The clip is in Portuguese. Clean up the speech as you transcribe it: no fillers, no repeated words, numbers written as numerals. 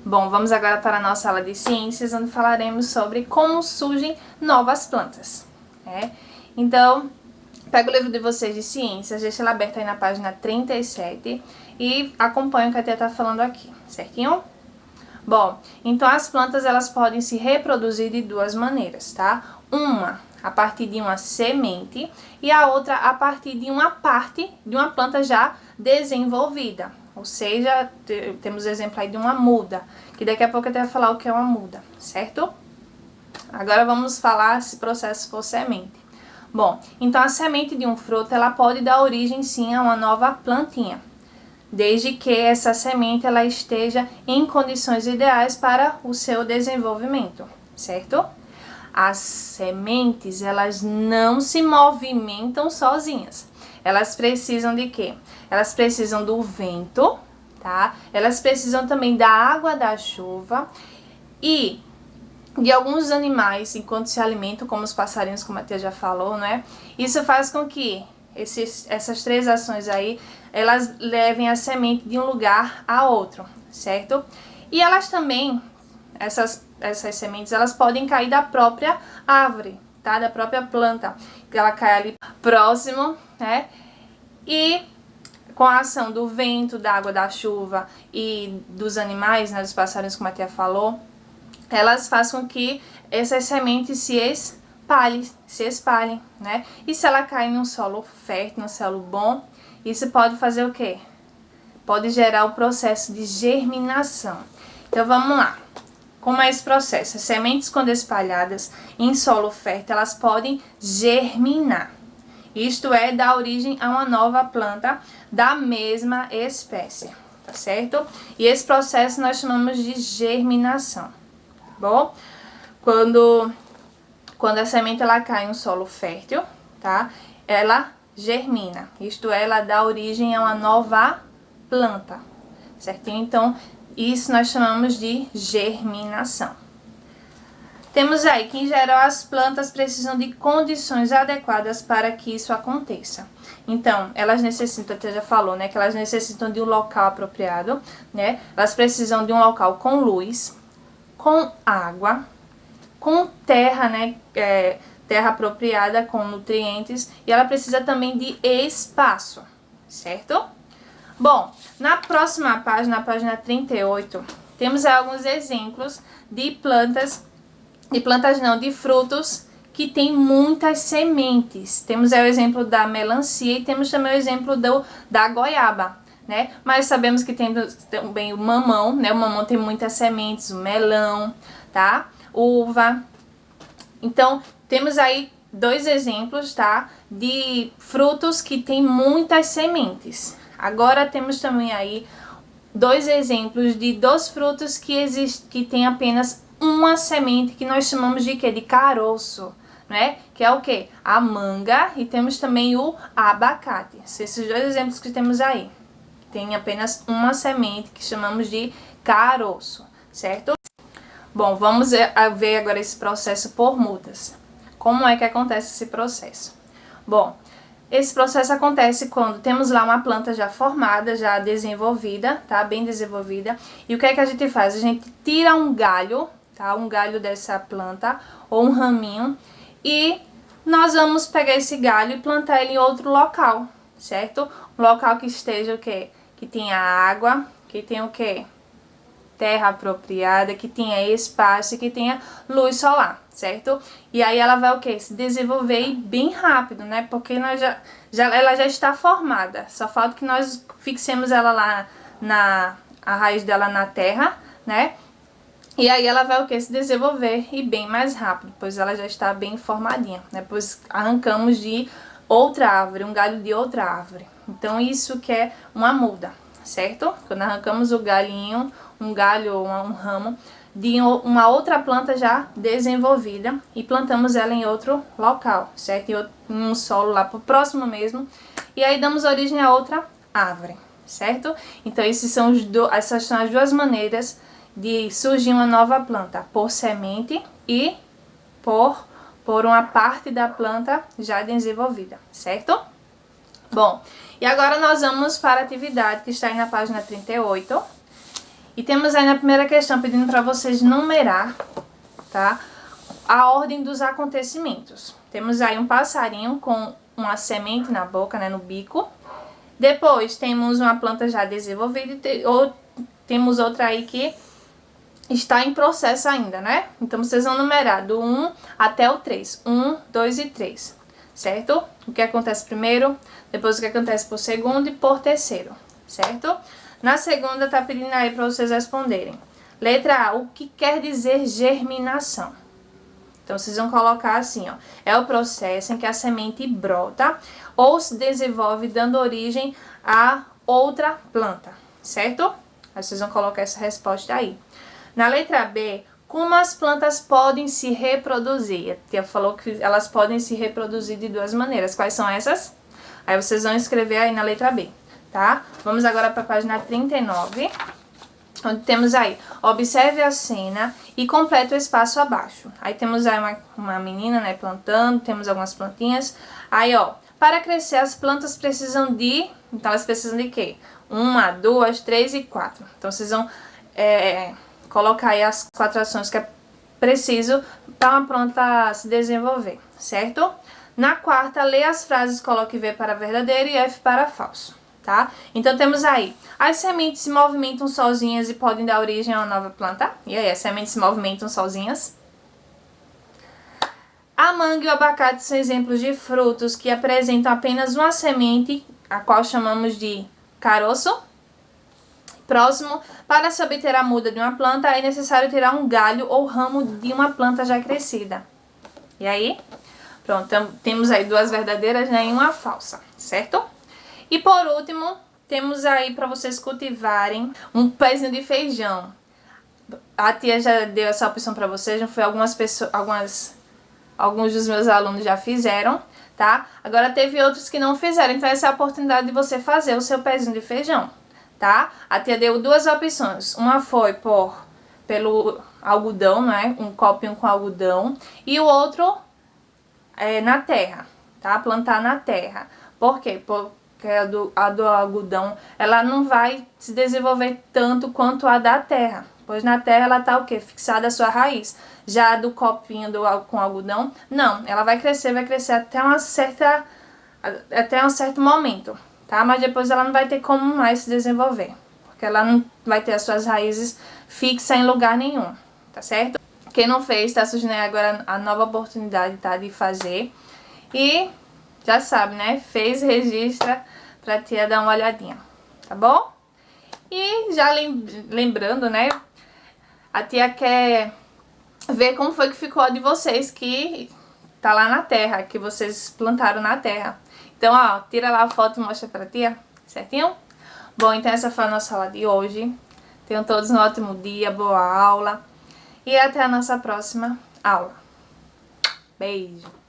Bom, vamos agora para a nossa aula de ciências, onde falaremos sobre como surgem novas plantas. Então, pega o livro de vocês de ciências, deixa ele aberto aí na página 37 e acompanha o que a tia está falando aqui, certinho? Bom, então as plantas elas podem se reproduzir de duas maneiras, tá? Uma a partir de uma semente e a outra a partir de uma parte de uma planta já desenvolvida. Ou seja, temos o exemplo aí de uma muda, que daqui a pouco eu vou falar o que é uma muda, certo? Agora vamos falar se o processo for semente. Bom, então a semente de um fruto ela pode dar origem sim a uma nova plantinha, desde que essa semente ela esteja em condições ideais para o seu desenvolvimento, certo? As sementes, elas não se movimentam sozinhas. Elas precisam de quê? Elas precisam do vento, tá? Elas precisam também da água da chuva e de alguns animais enquanto se alimentam, como os passarinhos, como a tia já falou, né? Isso faz com que essas três ações aí, elas levem a semente de um lugar a outro, certo? E elas também, essas sementes, elas podem cair da própria árvore, tá? Da própria planta, que ela cai ali próximo, né? E com a ação do vento, da água da chuva e dos animais, né? Dos passarinhos, como a tia falou, elas fazem com que essas sementes se espalhem, né? E se ela cair num solo fértil, num solo bom, isso pode fazer o quê? Pode gerar o processo de germinação. Então, vamos lá. Como é esse processo? As sementes, quando espalhadas em solo fértil, elas podem germinar. Isto é, dar origem a uma nova planta da mesma espécie, tá certo? E esse processo nós chamamos de germinação. Bom, quando a semente ela cai em um solo fértil, tá? Ela germina, isto é, ela dá origem a uma nova planta, certinho? Então, isso nós chamamos de germinação. Temos aí que, em geral, as plantas precisam de condições adequadas para que isso aconteça. Então, elas necessitam, a tia já falou, né? Que elas necessitam de um local apropriado, né? Elas precisam de um local com luz, com água, com terra, né, terra apropriada, com nutrientes, e ela precisa também de espaço, certo? Bom, na próxima página, na página 38, temos alguns exemplos de de frutos que tem muitas sementes. Temos o exemplo da melancia e temos também o exemplo da goiaba, né? Mas sabemos que tem também o mamão, né? O mamão tem muitas sementes, o melão, tá? Uva. Então, temos aí dois exemplos, tá? De frutos que tem muitas sementes. Agora temos também aí dois exemplos de dois frutos que tem apenas uma semente, que nós chamamos de quê? De caroço, né? Que é o quê? A manga, e temos também o abacate. São esses dois exemplos que temos aí. Tem apenas uma semente que chamamos de caroço, certo? Bom, vamos ver agora esse processo por mudas. Como é que acontece esse processo? Bom, esse processo acontece quando temos lá uma planta já formada, já desenvolvida, tá? Bem desenvolvida. E o que é que a gente faz? A gente tira um galho, tá? Um galho dessa planta ou um raminho, e nós vamos pegar esse galho e plantar ele em outro local, certo? Um local que esteja o quê? Que tenha água, que tenha o quê? Terra apropriada, que tenha espaço e que tenha luz solar, certo? E aí ela vai o quê? Se desenvolver bem rápido, né? Porque ela já está formada. Só falta que nós fixemos ela lá a raiz dela na terra, né? E aí ela vai o quê? Se desenvolver e bem mais rápido, pois ela já está bem formadinha, né? Pois arrancamos de outra árvore, um galho de outra árvore. Então isso que é uma muda, certo? Quando arrancamos o galinho, um galho ou um ramo de uma outra planta já desenvolvida e plantamos ela em outro local, certo? Em um solo lá pro próximo mesmo, e aí damos origem a outra árvore, certo? Então essas são as duas maneiras de surgir uma nova planta, por semente e por uma parte da planta já desenvolvida, certo? Bom, e agora nós vamos para a atividade que está aí na página 38. E temos aí na primeira questão pedindo para vocês numerar, tá? A ordem dos acontecimentos. Temos aí um passarinho com uma semente na boca, né, no bico. Depois temos uma planta já desenvolvida ou temos outra aí que está em processo ainda, né? Então vocês vão numerar do 1 até o 3. 1, 2 e 3, certo? O que acontece primeiro, depois o que acontece por segundo e por terceiro, certo? Na segunda tá pedindo aí para vocês responderem. Letra A, o que quer dizer germinação? Então, vocês vão colocar assim, ó. É o processo em que a semente brota ou se desenvolve dando origem a outra planta, certo? Aí vocês vão colocar essa resposta aí. Na letra B, como as plantas podem se reproduzir? A tia falou que elas podem se reproduzir de duas maneiras. Quais são essas? Aí vocês vão escrever aí na letra B, tá? Vamos agora para a página 39. Onde temos aí, observe a cena e complete o espaço abaixo. Aí temos aí uma menina, né, plantando, temos algumas plantinhas. Aí, ó, para crescer as plantas precisam de... Então, elas precisam de quê? 1, 2, 3 e 4. Então, vocês vão colocar aí as 4 ações que é preciso para uma planta se desenvolver, certo? Na quarta, lê as frases, coloque V para verdadeiro e F para falso. Tá? Então temos aí, as sementes se movimentam sozinhas e podem dar origem a uma nova planta. E aí, as sementes se movimentam sozinhas. A manga e o abacate são exemplos de frutos que apresentam apenas uma semente, a qual chamamos de caroço. Próximo, para se obter a muda de uma planta é necessário tirar um galho ou ramo de uma planta já crescida. E aí? Pronto, então, temos aí 2 verdadeiras, né, e uma falsa, certo? E por último, temos aí para vocês cultivarem um pezinho de feijão. A tia já deu essa opção para vocês, não foi? Alguns dos meus alunos já fizeram, tá? Agora teve outros que não fizeram, então essa é a oportunidade de você fazer o seu pezinho de feijão, tá? A tia deu 2 opções, uma foi pelo algodão, né? Um copinho com algodão, e o outro na terra, tá? Plantar na terra. Por quê? Porque a do algodão, ela não vai se desenvolver tanto quanto a da terra, pois na terra ela tá o quê? Fixada a sua raiz. Já a do copinho com algodão, não, ela vai crescer até um certo momento, tá? Mas depois ela não vai ter como mais se desenvolver, porque ela não vai ter as suas raízes fixas em lugar nenhum, tá certo? Quem não fez, tá surgindo agora a nova oportunidade, tá? De fazer. E já sabe, né? Fez, registra pra tia dar uma olhadinha, tá bom? E já lembrando, né? A tia quer ver como foi que ficou a de vocês que tá lá na terra, que vocês plantaram na terra. Então, ó, tira lá a foto e mostra pra tia, certinho? Bom, então essa foi a nossa aula de hoje. Tenham todos um ótimo dia, boa aula. E até a nossa próxima aula. Beijo!